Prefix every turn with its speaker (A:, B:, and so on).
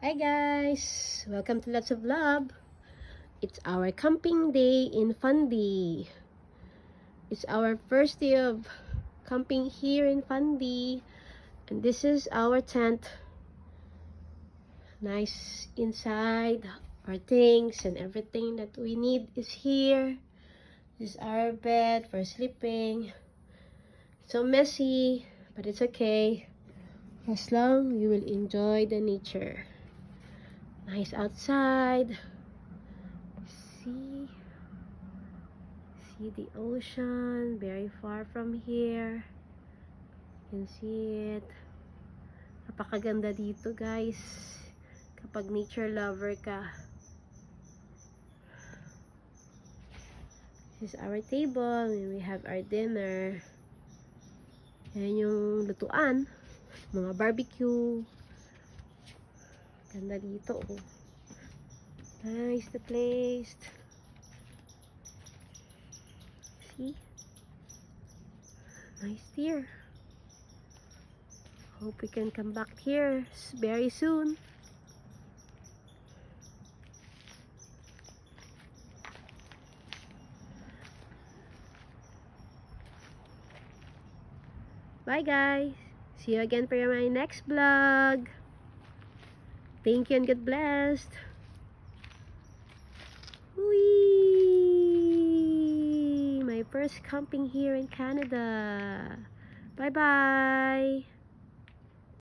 A: Hi guys! Welcome to Lots of Love. It's our camping day in Fundy. It's our first day of camping here in Fundy. And this is our tent. Nice inside. Our things and everything that we need is here. This is our bed for sleeping. It's so messy, but it's okay. As long you will enjoy the nature. Nice outside. See the ocean very far from here. You can see it. Napakaganda dito guys kapag nature lover ka. This is our table and we have our dinner. Yan yung lutuan, mga barbecue. Ganda dito oh. Nice the place. See? Nice here. Hope we can come back here very soon. Bye guys. See you again for my next vlog. Thank you and God bless. Whee! My first camping here in Canada. Bye bye.